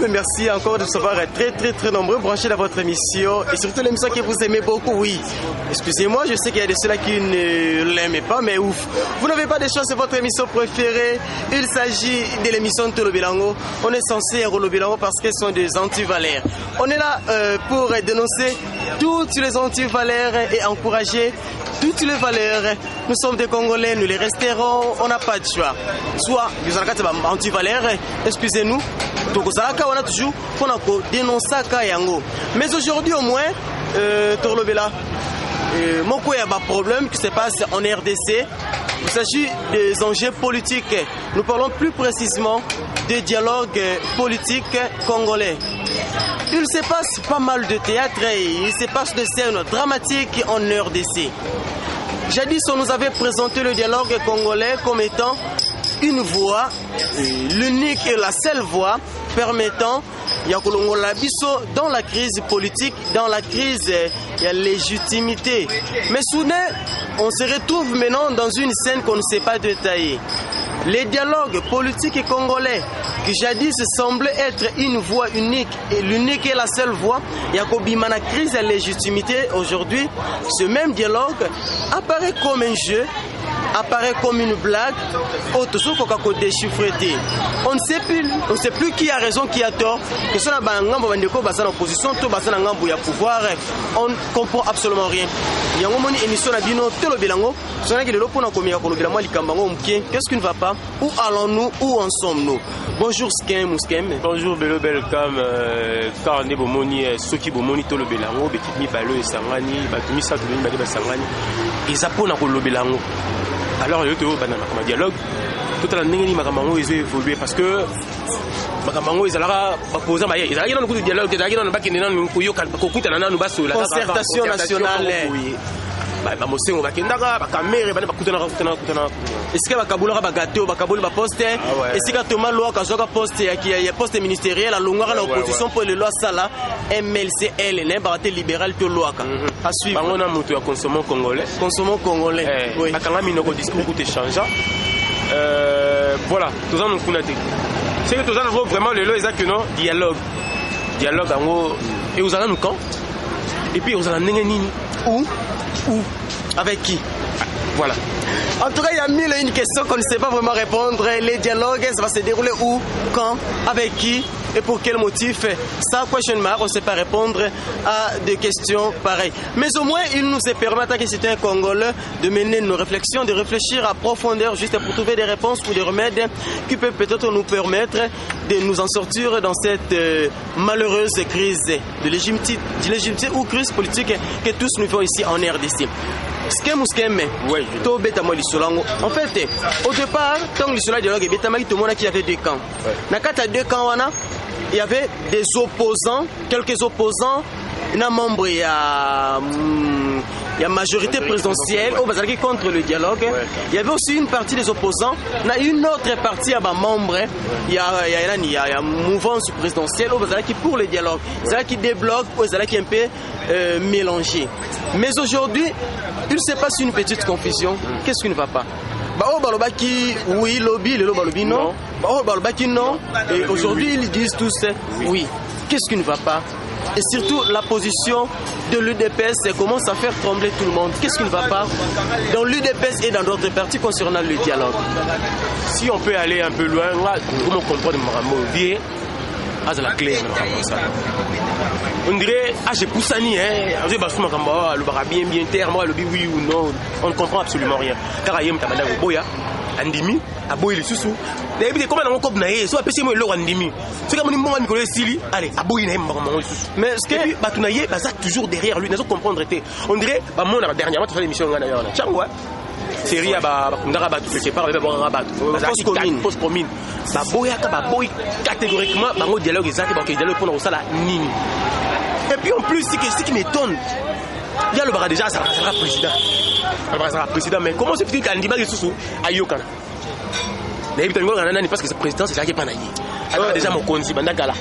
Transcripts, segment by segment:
Merci encore de savoir très nombreux branchés dans votre émission et surtout l'émission que vous aimez beaucoup. Oui, excusez-moi, je sais qu'il y a de ceux-là qui ne l'aiment pas, mais ouf, vous n'avez pas de choix, c'est votre émission préférée. Il s'agit de l'émission Tolo Bilango. On est censé Rolo Bilango parce qu'elles sont des anti-valeurs. On est là pour dénoncer toutes les anti-valeurs et encourager toutes les valeurs. Nous sommes des Congolais, nous les resterons, on n'a pas de choix. Soit nous avons anti-valeurs, excusez-nous, donc on a toujours pour dénoncer Yango. Mais aujourd'hui au moins, Torlobela, mon il y a un problème qui se passe en RDC. Il s'agit des enjeux politiques. Nous parlons plus précisément des dialogues politiques congolais. Il se passe pas mal de théâtre et il se passe des scènes dramatiques en RDC. Jadis, on nous avait présenté le dialogue congolais comme étant une voie, l'unique et la seule voie permettant Yakolongola Bisso dans la crise politique, dans la crise de légitimité. Mais soudain, on se retrouve maintenant dans une scène qu'on ne sait pas détailler. Les dialogues politiques congolais, qui jadis semblaient être une voie unique, et l'unique et la seule voie, Yakobimana crise de légitimité, aujourd'hui, ce même dialogue apparaît comme un jeu, apparaît comme une blague, on ne sait plus qui a raison, qui a tort, que ce soit dans l'opposition, tout dans le pouvoir, on ne comprend absolument rien. Qu'est-ce qui ne va pas? Où allons-nous? Où en sommes-nous? Bonjour Skem. Bonjour Belo Belcam, car on est bomoni, Soki bomoni tolo belango, Bekimi Balo et Sangani, Bakimi Satouline Bade Sangani, et Zapona Kolo Belango. Alors, il y a un dialogue. Tout à l'heure, ils ont évolué parce que concertation nationale. Est-ce que bakabula bagato bakabula ba poste est-ce que Thomas loi kazoka poste ya poste ministériel la longueur la opposition pour le loi sala MLCL ne ba libéral to loi ka à suivre on a moto ya consommant congolais oui akanga minoko discours tout échangeant voilà tous en kunate c'est que tous en vraiment le exact non dialogue en gros et vous allez nous quand et puis vous allez nini où avec qui? Voilà. En tout cas, il y a mille et une questions qu'on ne sait pas vraiment répondre. Les dialogues, ça va se dérouler où, quand, avec qui et pour quel motif? Ça, question mark, on ne sait pas répondre à des questions pareilles. Mais au moins, il nous permet, en tant que citoyen congolais, de mener nos réflexions, de réfléchir à profondeur juste pour trouver des réponses ou des remèdes qui peuvent peut-être nous permettre de nous en sortir dans cette malheureuse crise de légitimité ou crise politique que tous nous vivons ici en RDC. Oui. En fait, au départ, tant que dialogue, tout le monde qui avait deux camps. Dans deux camps, il y avait des opposants, quelques opposants, membres, il y a majorité présidentielle qui contre le dialogue. Il y avait aussi une partie des opposants, une autre partie à membres, il y a mouvance présidentielle qui pour le dialogue, qui débloque, qui est un peu mélangé. Mais aujourd'hui, il se passe une petite confusion. Qu'est-ce qui ne va pas? Oui, lobby, le lobby non. Non. Et aujourd'hui, ils disent tous oui. Qu'est-ce qui ne va pas? Et surtout, la position de l'UDPS commence à faire trembler tout le monde. Qu'est-ce qui ne va pas dans l'UDPS et dans d'autres partis concernant le dialogue? Si on peut aller un peu loin, comment comprendre Marambo à la clé. On dirait, j'ai Poussani, bien terre, moi, le oui ou non, on ne comprend absolument rien. Car il y a un boya, Andimi, à boy le sous. D'ailleurs, comment on coupe naïe, soit PC moi le Andimi. C'est comme une moment Nicolas Sili, allez, à boy naïe, mais ce que Batunaye, ça toujours derrière lui, nous comprendre. On dirait, moi, la dernière fois, tu fais l'émission, Tchangwa. Série à Bakundara Batu, quelque part, avec Rabat. Post commune. Baboya, Baboy, catégoriquement, Bango dialogue exact, donc il dialogue pour ça la nini. Et puis en plus, ce qui m'étonne, il y a le bar déjà, ça sera président. Ça sera président, mais comment se fait-il qu'Andima est sous Ayokana? Parce que ce président, c'est ça qui est pas naïf. Alors déjà, mon consi, Bandakala.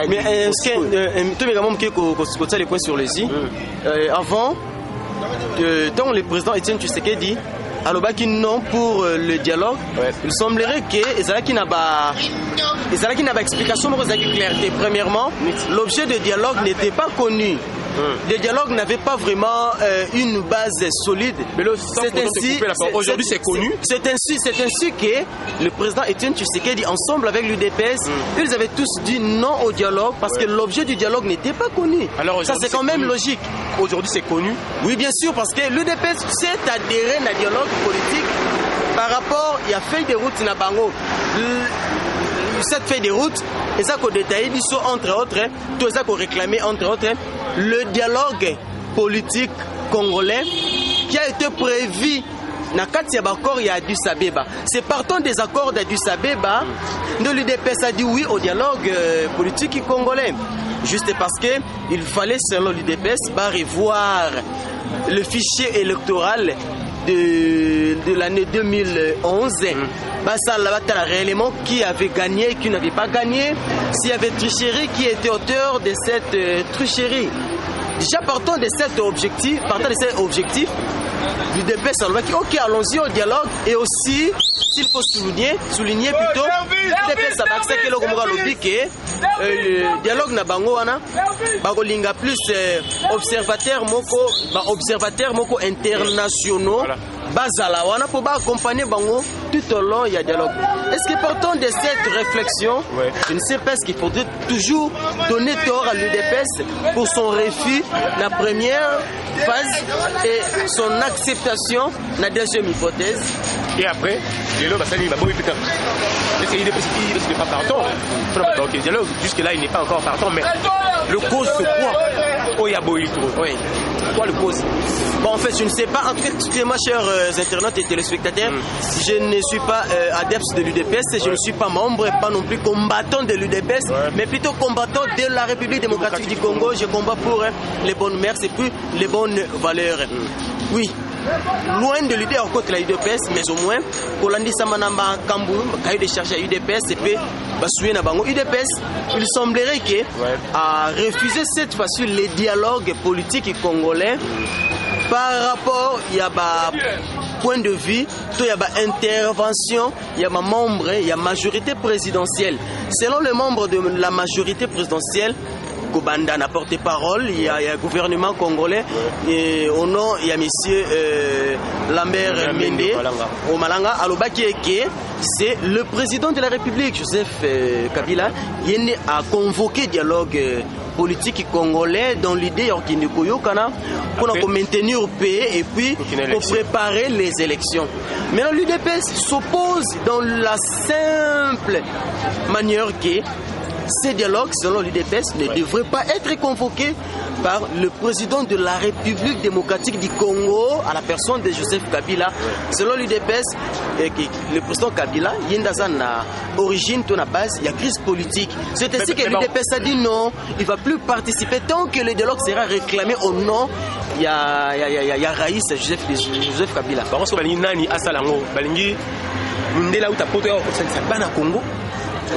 Mais est-ce que tu me dis les points sur les i avant, tant le président Etienne Tshisekedi alobaki non pour le dialogue, il semblerait que Ezalaki n'a pas Et c'est là qu'il n'y a pas d'explication, mais vous avez clarté. Premièrement, l'objet de dialogue n'était pas connu. Le dialogue n'avait pas vraiment une base solide. C'est ainsi. Aujourd'hui, c'est connu. C'est ainsi que le président Étienne Tshisekedi, ensemble avec l'UDPS, ils avaient tous dit non au dialogue parce que l'objet du dialogue n'était pas connu. Alors, ça, c'est quand même logique. Aujourd'hui, c'est connu. Oui, bien sûr, parce que l'UDPS s'est adhéré à un dialogue politique par rapport à la feuille de route Nabango. Cette feuille de route, et ça qu'on détaille, entre autres, tout ça qu'on réclamait, entre autres, le dialogue politique congolais qui a été prévu dans le accord il y a Addis Abeba. C'est partant des accords d'Addis Abeba de l'UDPS a dit oui au dialogue politique congolais. Juste parce qu'il fallait, selon l'UDPS, revoir le fichier électoral de l'année 2011. Ça là réellement qui avait gagné et qui n'avait pas gagné, s'il y avait tricherie, qui était auteur de cette tricherie. Déjà partant de cet objectif, l'UDPS a dit ok, allons-y au dialogue, et aussi s'il faut souligner plutôt l'UDPS a accepté le dialogue na bango wana bakolinga plus observateur moko internationaux bazala wana pour accompagner bango tout au long il y a dialogue. Est-ce que partant de cette réflexion, je ne sais pas ce qu'il faudrait toujours donner tort à l'UDPS pour son refus la première phase et son acceptation la deuxième hypothèse. Et après, il n'est pas partant. Donc, dialogue, jusque-là, il n'est pas encore partant, mais le cause, c'est quoi? Oui. Quoi le cause? Bon, en fait, je ne sais pas. En tout cas, excusez-moi, chers internautes et téléspectateurs, je ne suis pas adepte de l'UDPS, je ne suis pas membre, pas non plus combattant de l'UDPS, mais plutôt combattant de la République démocratique du Congo. Je combats pour les bonnes mœurs et puis les bonnes valeurs. Oui. Loin de l'idée contre la UDPS, mais au moins, Kolandi Samanamba Kambu, cahier de charge à UDPS, et puis Basouye Nabango. UDPS, il semblerait que a refusé cette fois-ci les dialogues politiques congolais par rapport il y a point de vue, il y a intervention, il y a membre, il y a majorité présidentielle. Selon les membres de la majorité présidentielle, Kobanda n'a porté parole, il y a un gouvernement congolais et au nom il y a monsieur Lambert Mende au Malanga Alobaki c'est le président de la République Joseph Kabila qui a convoqué dialogue politique congolais dans l'idée pour maintenir paix et puis pour préparer les élections. Maintenant l'UDPS s'oppose dans la simple manière que ces dialogues, selon l'UDPS, ne devraient pas être convoqués par le président de la République démocratique du Congo à la personne de Joseph Kabila. Selon l'UDPS, le président Kabila, il y a une origine, à base, il y a crise politique. C'est ainsi que l'UDPS a dit non, il ne va plus participer tant que le dialogue sera réclamé au nom. Il y a Raïs Joseph Kabila. Par contre, Nani Asalango, Balingi, Mundela ou Tapoto, c'est Bana Congo.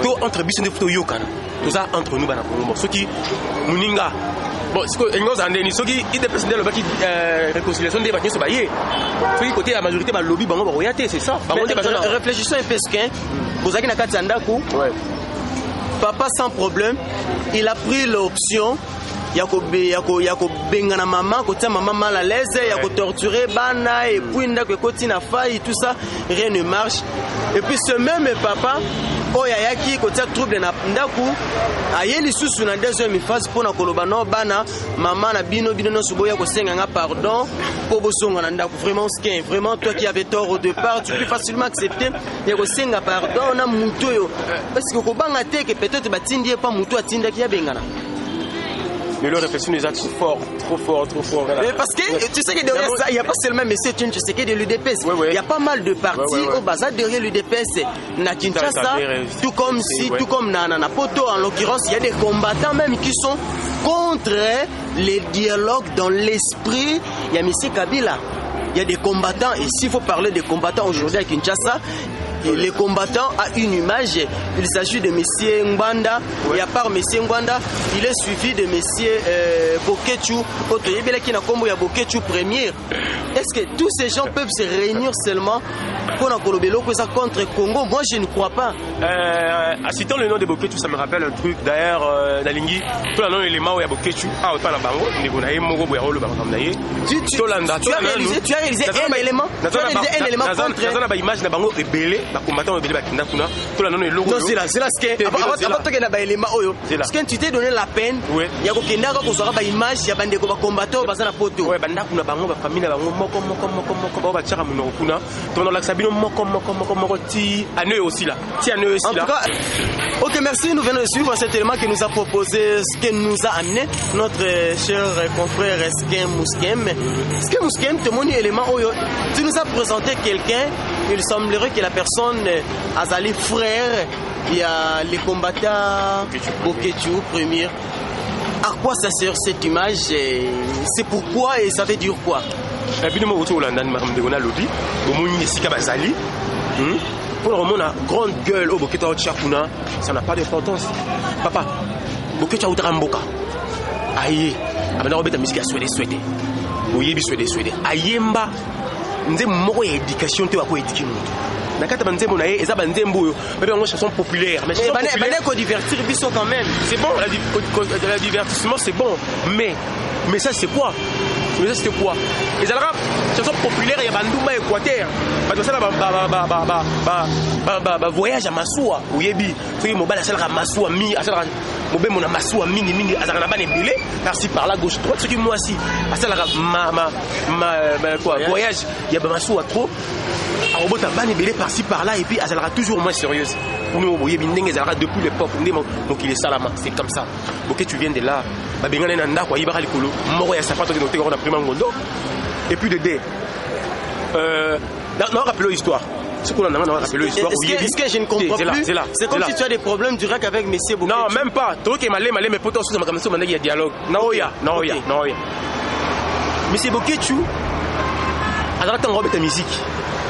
Tout entre bis de photo yokana tout ça entre nous bana Congo ce qui muninga bon ce que nous andeni ce qui il dépend de la réconciliation des bâtiments baillé ce qui côté la majorité ba lobby bango ba royauté c'est ça réfléchissons un peu ce qu'un bozaki na katanda ku papa sans problème il a pris l'option yako bengana maman kotia maman mal à l'aise yako torturer bana et puis ndako koti na faille tout ça rien ne marche et puis ce même papa oyayaki kotia trouble na ndaku ayeli susu na deuxième phase pour na koloba no bana maman na bino no suboya ko senga nga pardon pour bosonga na ndaku vraiment skin vraiment toi qui avais tort au départ tu peux facilement accepter ya ko senga pardon na muto yo parce que ko banga te que peut-être batindi pas muto atinda ki ya bengana. Mais leur réflexion est trop fort. Mais parce que tu sais que derrière ça, il n'y a pas seulement M. Etienne Tshisekedi de l'UDPS. Il y a pas mal de partis au bazar derrière l'UDPS. Na Kinshasa, tout comme Nana Poto, en l'occurrence, il y a des combattants même qui sont contre les dialogues dans l'esprit. Il y a M. Kabila. Il y a des combattants, et s'il faut parler des combattants aujourd'hui à Kinshasa, le combattant a une image. Il s'agit de Monsieur Ngbanda. Et à part Monsieur Ngbanda, il est suivi de Monsieur Bokechu. Qui n'a comme Bokechu premier. Est-ce que tous ces gens peuvent se réunir seulement pour la Kolobelo contre Congo? Moi, je ne crois pas. Citant le nom de Bokechu, ça me rappelle un truc. D'ailleurs, Nalingi, tout le nom est les Mao et Bokechu. Ah, autant la Bango, il est Mogo Boyaro, le Bangamnaye. Tu as réalisé un élément. Tu as réalisé un élément contre. Dans la image, la Bango est belé, la combattant est belé, la Kindakuna. Tout le nom est lourd. Non, c'est là ce que. Avant que tu aies élément, parce que tu t'es donné la peine, il y a aucun d'accord pour savoir l'image, il y a des combattants, il y a des poteaux. Ouais, Bandakuna Bango, la famille, la Bango, Moko, Bachara Munokuna. Tout le nom, l'Axabino, Moko, Ti, Aneu aussi là. Ti, Aneu aussi là. En tout cas, ok, merci. Nous venons de suivre cet élément que nous a proposé, ce que nous a amené notre cher confrère Skem Mouskem. Skem Mouskem, tu nous as présenté quelqu'un, il semblerait que la personne a les frères, il y a les combattants Bokechu, premier. À quoi ça sert cette image? C'est pourquoi et ça veut dire quoi? Pour le moment, la grande gueule au Bokechu Tchakuna, ça n'a pas d'importance. Papa, Bokechu Tramboka. Aïe, abana obeta musique à souhaiter. Oyebi souhaiter. Ayemba, nze moko ya éducation te wako éduquer mutu. Nakata banzembo na ye eza banzembo yo, bébé ngo chanson populaire, mais chanson populaire ko divertir biso quand même. C'est bon, la divertissement c'est bon, mais ça c'est quoi? Mais ça c'était quoi? Les Arabes, chanson populaire ya banduma Équateur. Ba ça ba voyage à Massoua, oyebi, soki mobala sala Massoua mi, asala mobe mona Massoua mingi azala na bane belé par-ci par là gauche droite, soki moi si asala quoi voyage ya ba Massoua trop. Arobota bane belé par-ci par là et puis azala toujours moins sérieuse. Nous oyebi ndenge azala depuis l'époque ndemo donc il est salama, c'est comme ça. OK, tu viens de là, ba bengana na ndako yibaka likolo, moko ya sapato de noter na prima ngondo. Et puis de D. Non, rappelons l'histoire. Est-ce que je ne comprends plus? C'est comme si tu as des problèmes directs avec M. Bokechu. Non, même pas. Toi qui es malé, mais pourtant, il y a dialogue. Non, il y a. M. Bokechu, à la robe de musique.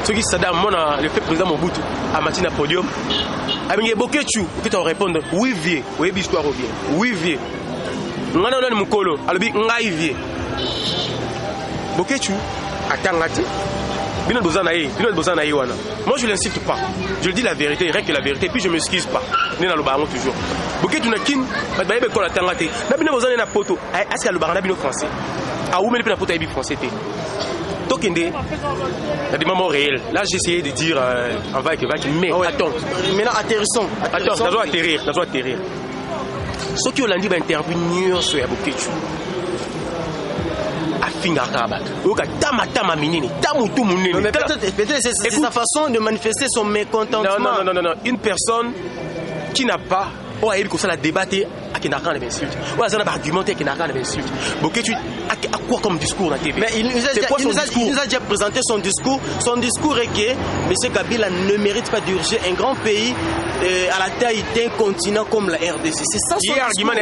Ce qui s'adapte, le fait président Mobutu, à Matina Podium. Avec Bokechu, tu te répondre oui, vieux. Oui, l'histoire revient. Oui, vieux. On a un mukolo. Alors, ngai vieux. Bokechu, attends. Moi je ne l'insulte pas, je dis la vérité, rien que la vérité, puis je ne m'excuse pas. Toujours. Bokechu tu n'as qu'une, est-ce que le baran a français? Ah où mais le poto est français? Tokende, il y a des moments réels. Là j'ai essayé de dire en vague, mais attends. Maintenant atterrissons. Attends, ça doit atterrir. Ce qui ont dit va intervenir sur Bokechu. Peut-être c'est sa façon de manifester son mécontentement. Non. Une personne qui n'a pas la débattre à qui n'a rien d'insulte. Ou à argumenter à qui n'a rien d'insulte. Bokechu à quoi comme discours la TV? Mais il nous a déjà présenté son discours. Son discours est que M. Kabila ne mérite pas diriger un grand pays à la taille d'un continent comme la RDC. C'est ça son discours.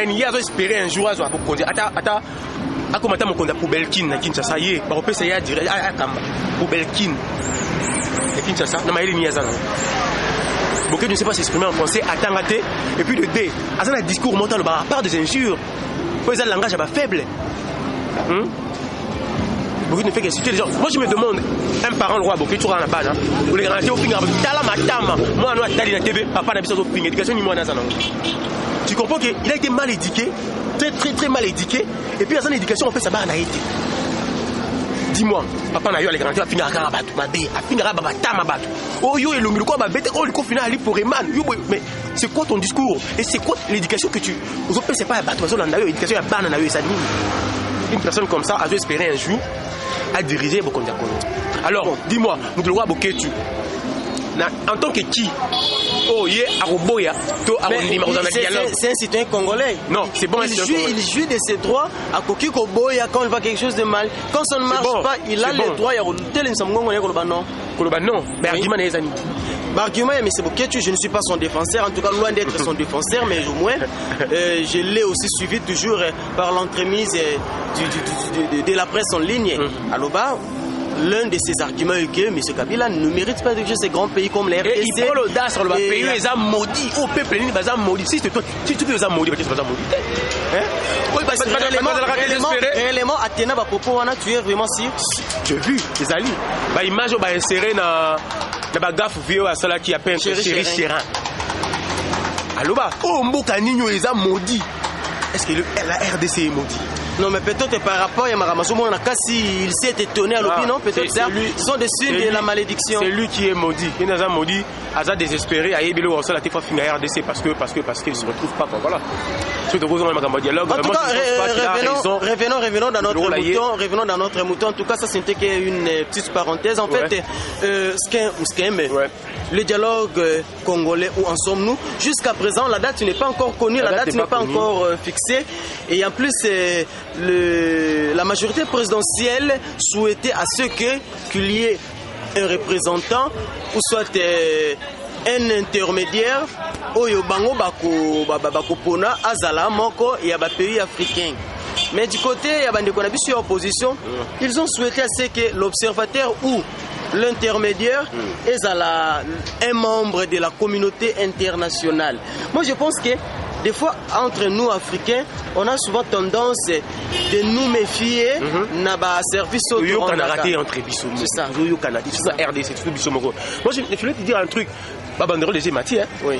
Il a espéré un jour à conduire. Attends. Comment tu as pour Belkin na Kinshasa yé ba opesa ya dire kamba pour Belkin na Kinshasa na maïli ni azana Bokechu ne sait pas s'exprimer en français attangate et puis le D azana discours montant le bar part des injures pour le langage ba faible. Bokechu ne fait qu'insulter les gens. Moi je me demande un parent le roi Bokechu na bana ou les ranger au finger tala matama moi no atali na TV papa na biso au finger éducation ni moi na zana. Tu comprends qu'il a été mal éduqué, très mal éduqué, et puis à son éducation, on fait ça barre na été. Dis-moi, papa n'a eu à l'écran, a fini à rabat, ma bé, a fini à rabat, ma bat. Oh yo, et le milieu, quoi, bête, oh, le coup final, il pour Eman. Mais c'est quoi ton discours? Et c'est quoi l'éducation que tu. Vous autres, c'est pas à battre, on a eu l'éducation, à banane, on a eu ça. Une personne comme ça a dû espérer un jour à diriger Bokondia Kono. Alors, dis-moi, nous devons voir Bokechu. En tant que qui? Oh, c'est un citoyen congolais. Non, c'est bon. Il joue de ses droits à Koki Koboya quand il voit quelque chose de mal. Quand ça ne marche pas, il a le droit. Non, mais argument les amis. Argument, mais c'est Bokechu, je ne suis pas son défenseur, en tout cas loin d'être son défenseur, mais au moins, je l'ai aussi suivi toujours par l'entremise de la presse en ligne. À l'Oba, l'un de ses arguments est que M. Kabila ne mérite pas de diriger ces grands pays comme la RDC. Et il prend l'audace sur le pays, les a maudits. Au peuple, il les a maudits. Si tu les as maudits, tu les as maudits. Réellement, Athéna va propos, on a tué vraiment si. J'ai vu, les alliés. L'image, on va insérer dans la gaffe vieux à celle qui appelle Chéri Chérin. Alors, Mboka Nino, les a maudits. Est-ce que la RDC est maudite? Non, mais peut-être par rapport à Maramassou, il s'est étonné à l'opinion, non? Peut-être ce sont des signes de la malédiction. C'est lui qui est maudit. Il nous a maudit, il a désespéré, il a eu la RDC parce qu'il ne se retrouve pas. Voilà. En tout cas, revenons dans notre mouton. En tout cas, ça c'était qu'une petite parenthèse. En fait, le dialogue congolais, où en sommes-nous? Jusqu'à présent, la date n'est pas encore connue, la date n'est pas encore fixée. Et en plus, la majorité présidentielle souhaitait à ce qu'il y ait un représentant ou soit un intermédiaire oyo bango bako pona azala moko ya ba pays africain. Mais du côté ya bandeko na biso opposition, ils ont souhaité à ce que l'observateur ou l'intermédiaire est un membre de la communauté internationale. Moi je pense que des fois, entre nous Africains, on a souvent tendance de nous méfier n'a service au c'est ça. RDC, moi je voulais te dire un truc. Oui.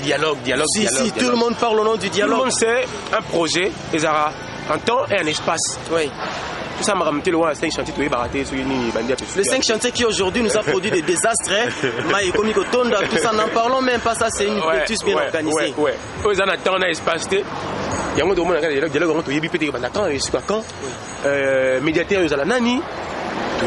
Dialogue. Si tout le monde parle au nom du dialogue. Tout le monde sait un projet, un temps et un espace. Oui. Tout ça m'a ramené le 5 chantiers. Les 5 chantiers qui aujourd'hui nous a produit des désastres, tout ça n'en parlons même pas, ça c'est une bêtise bien organisée. Oui. Ils en attendent un espace. Il y a un dialogue, médiateur, ils ont la nani. En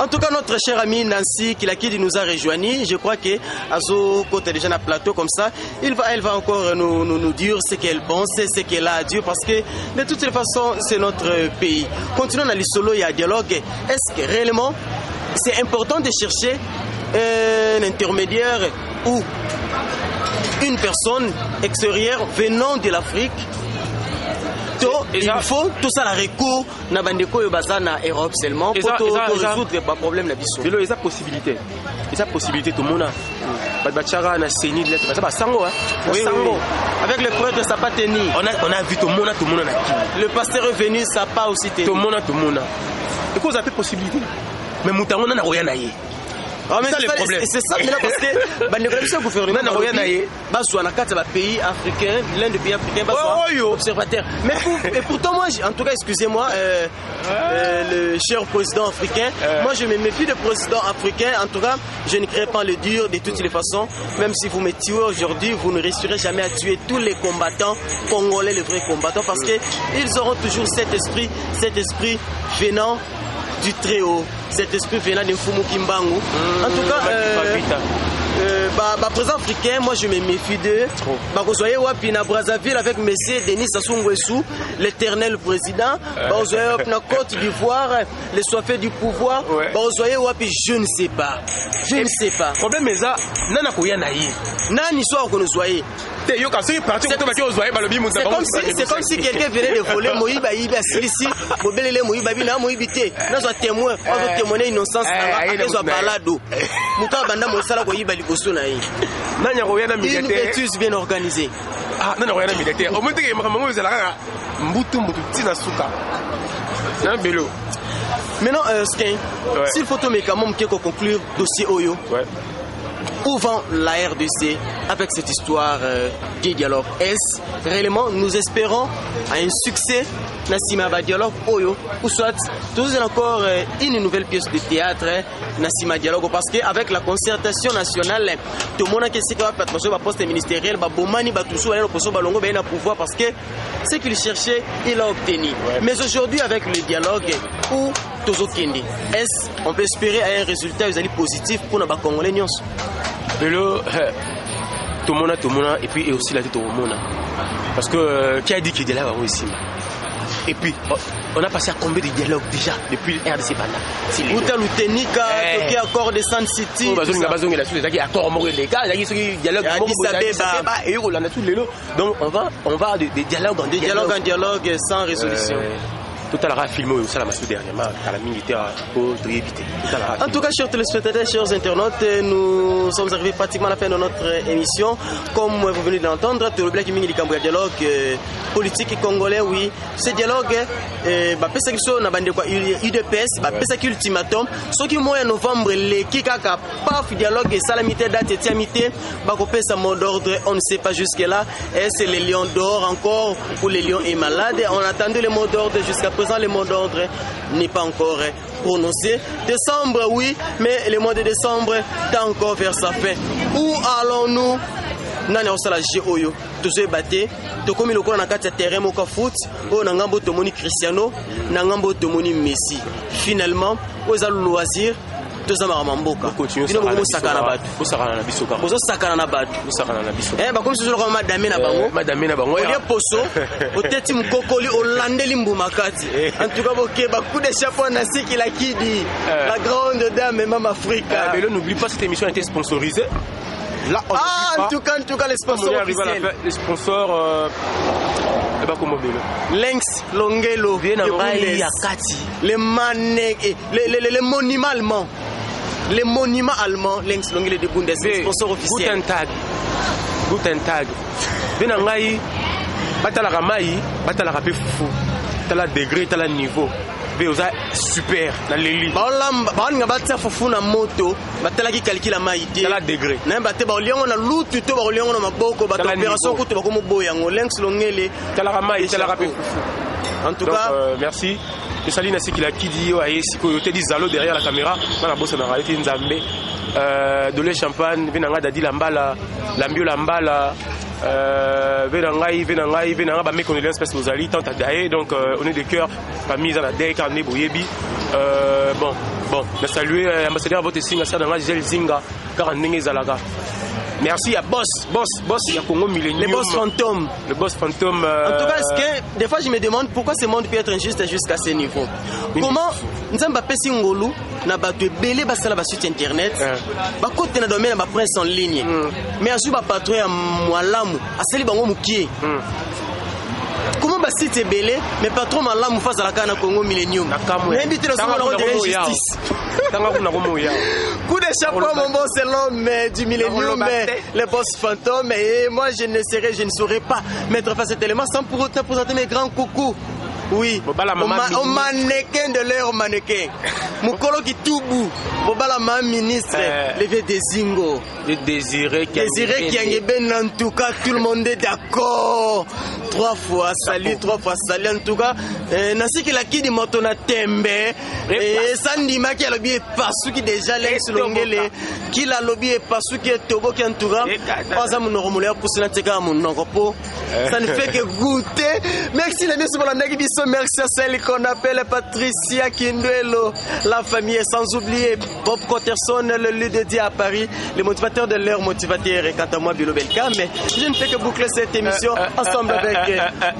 tout cas, notre cher ami Nancy qui nous a rejoignis, je crois que Azo côté déjà un plateau comme ça, elle va encore nous dire ce qu'elle pense, ce qu'elle a à dire, parce que de toutes les façons, c'est notre pays. Continuons dans l'isolo et à dialogue. Est-ce que réellement c'est important de chercher un intermédiaire ou une personne extérieure venant de l'Afrique? Il faut tout ça la recours na bandeko yo bazana Europe seulement pour résoudre les problèmes na biso. Il y a possibilité. Tout le monde Bachara na seni de l'être. Ça sango avec le prêtre ça pas tenu. On a vu tout le monde le pasteur est venu ça pas aussi tenu. Tout le monde. Et quoi ça fait possibilité? Mais mutango na rien naie. C'est ça maintenant parce que le gouvernement pays africain, l'un des pays africains observateur. Mais pourtant moi, en tout cas excusez-moi, le cher président africain, moi je me méfie des présidents africains. En tout cas, je ne crée pas le dur de toutes les façons. Même si vous me tuez aujourd'hui, vous ne réussirez jamais à tuer tous les combattants congolais, les vrais combattants, parce que ils auront toujours cet esprit venant du très haut, cet esprit venant de Mfumu Kimbangu. En tout cas, président africain, moi je me méfie d'eux. Vous voyez, na Brazzaville avec M. Denis Sassou Nguesso, l'éternel président. Vous voyez, na Côte d'Ivoire, les soifés du pouvoir. Vous voyez, je ne sais pas. Le problème est ça, nana koya naïe. Nani soit qu'on nous voyait. C'est comme si quelqu'un venait de voler Moïba Iba Silisi, Mobelele Moïba Bina Moïbité. Nous sommes témoins, on va témoigner innocence. Après, soit balado. Mouta Banda Moussala Koïba Liboso Naï. Une bêtise bien organisée. Ah, non, rien militaire. Au moins, il y a un Mbutu Tina Souka. C'est un vélo. Maintenant, s'il faut médicament conclure dossier Oyo. Où va la RDC avec cette histoire du dialogue? Est-ce réellement nous espérons à un succès Nassima Dialogue Oyo ou soit toujours encore une nouvelle pièce de théâtre Nassima Dialogue, parce qu'avec la concertation nationale tout le monde qui sait que va poste ministériel Bomani Batoussou va Balongo va pouvoir, parce que ce qu'il cherchait il a obtenu. Mais aujourd'hui avec le dialogue où Tozo Kendi, est-ce on peut espérer un résultat positif pour nos Congolais? Tout le monde et puis aussi la tête au monde, parce que qui a dit qu'il est là aussi. Et puis on a passé à combien de dialogues déjà depuis le RDC Banda? Outa Lutenika, Toki accord de Sun City. Donc on va de dialogue en dialogue sans résolution. Tout à l'heure, filmé ça la masse dernièrement, à la militaire pour éviter. En tout cas, chers téléspectateurs, chers internautes, nous sommes arrivés pratiquement à la fin de notre émission. Comme vous venez de l'entendre, tout le black mingi du dialogue politique congolais, oui. Ce dialogue, pesa kiso na bande kwa UDPS, pesa ki ultimatum. Ce qui mois novembre le kikaka paf dialogue et salamité date et tiamité, pesa mot d'ordre, on ne sait pas jusque là. Et c'est les lions d'or encore pour les lions et malades. On a attendu le mot d'ordre jusqu'à présent, le mot d'ordre n'est pas encore prononcé. Décembre, oui, mais le mois de décembre tend encore vers sa fin. Où allons-nous? Nani osala Oyo tozo batté to komi lokola na kati ya terrain moko foot o na ngambo tomoni Cristiano na ngambo tomoni Messi. Finalement oza loisir toza maramboka bino mo sakana batu sakana na biso ka bozo sakana na batu sakana na biso ba comme solo comme madame na bango ya poso oteti mukokoli olandeli mbuma kati en tout cas boke ba coup de chapeau na siki la kidi la grande dame même Africa. Mais n'oublie pas cette émission a été sponsorisée. Là, en tout cas, les sponsors officiels. Les sponsors, Lynx, Longelo, les monuments allemands. Les monuments allemands, Lynx, Longelo de Bundes, les sponsors officiels. Guten Tag. Benangai, batala ramai, batala rapé foufou. T'as degré, t'as niveau. Beoza super na leli nga batsa fufu na moto batalaki calcula maïté la degré na batte ba oliongo na lutu to ba oliongo na maboko ba opération kutu ba ko moboya ngo Lynx Longele tala ramai tala rapé fufu. En tout cas merci je salue na sikila kidi yo ayesi ko yote di zalo derrière la caméra na bossa na raiti nzambe de le champagne venanga dadi lambala lambio lambala venangai ba me condoléances parce que vous allez tant à donc on est de cœur pas mise à la dé carné boyebi bon na saluer ambassadeur votre signe ça dans la Zinga car ndenge zalaga. Merci à boss ya Congo Millennium. Le boss fantôme. En tout cas, des fois je me demande pourquoi ce monde peut être injuste jusqu'à ce niveau. Comment Nzamba pesi ngolu na bato belé basala ba site internet ba côté na domaine ba presse en ligne. Mais azu ba patron ya mwalamu aseli bango mukie. Comment ba site belé mais patron malamu face à la kana Congo Millennium. Invité le soir de justice. Coup de chapeau mon bon c'est l'homme du Millennium, le boss fantôme et moi je ne saurais pas mettre face à cet élément sans pour autant présenter mes grands coucous. Oui, au mannequin de leur mannequin. Mukolo Kitubu, Bobala ma ministre, levé des Zingo. Désiré qui a ben en tout cas, tout le monde est d'accord. 3 fois salut en tout cas. Nasi qui la qui dit motona tembe. Et Sandima qui a lobby est pasu qui déjà Lynx Longele. Qui la lobby est pasu qui est tobo qui en tout cas. Pas à mon normale pour cela teka mon noropo. Ça ne fait que goûter. Merci les messieurs pour la négation. Merci à celle qu'on appelle Patricia Kinduelo, la famille, sans oublier Bob Cotterson, le lieu dédié à Paris, les motivateurs de leur motivateur et quant à moi Bilo Belka, mais je ne fais que boucler cette émission ensemble avec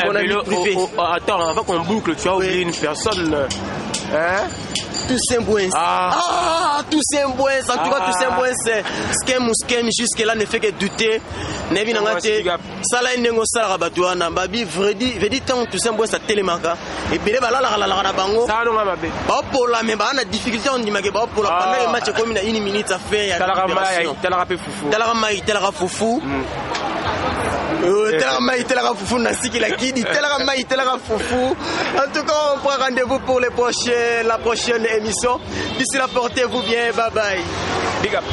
mon ami privé. Attends, avant qu'on boucle, tu as oublié une personne. Hein? Toussaint Bouens. Toussaint Bouens. En tout cas, Toussaint Bouens, scam jusque-là ne fait que douter. Nebi Nangate, Salah Nengo Sarah Batouana, Babi, Vredi, tant Toussaint Bouens à Télémaca. Et Bélé la bango. Ça non, ma bé. Pour la même, on a difficulté, on dit, mais pour la pendant le match, comme il y a 1 minute à faire. Talara Foufou. Talara Foufou. Talara Foufou, Nasiki la Kidi, Talara Foufou. En tout cas, on prend rendez-vous pour la prochaine émission. D'ici là, portez-vous bien. Bye bye. Big up.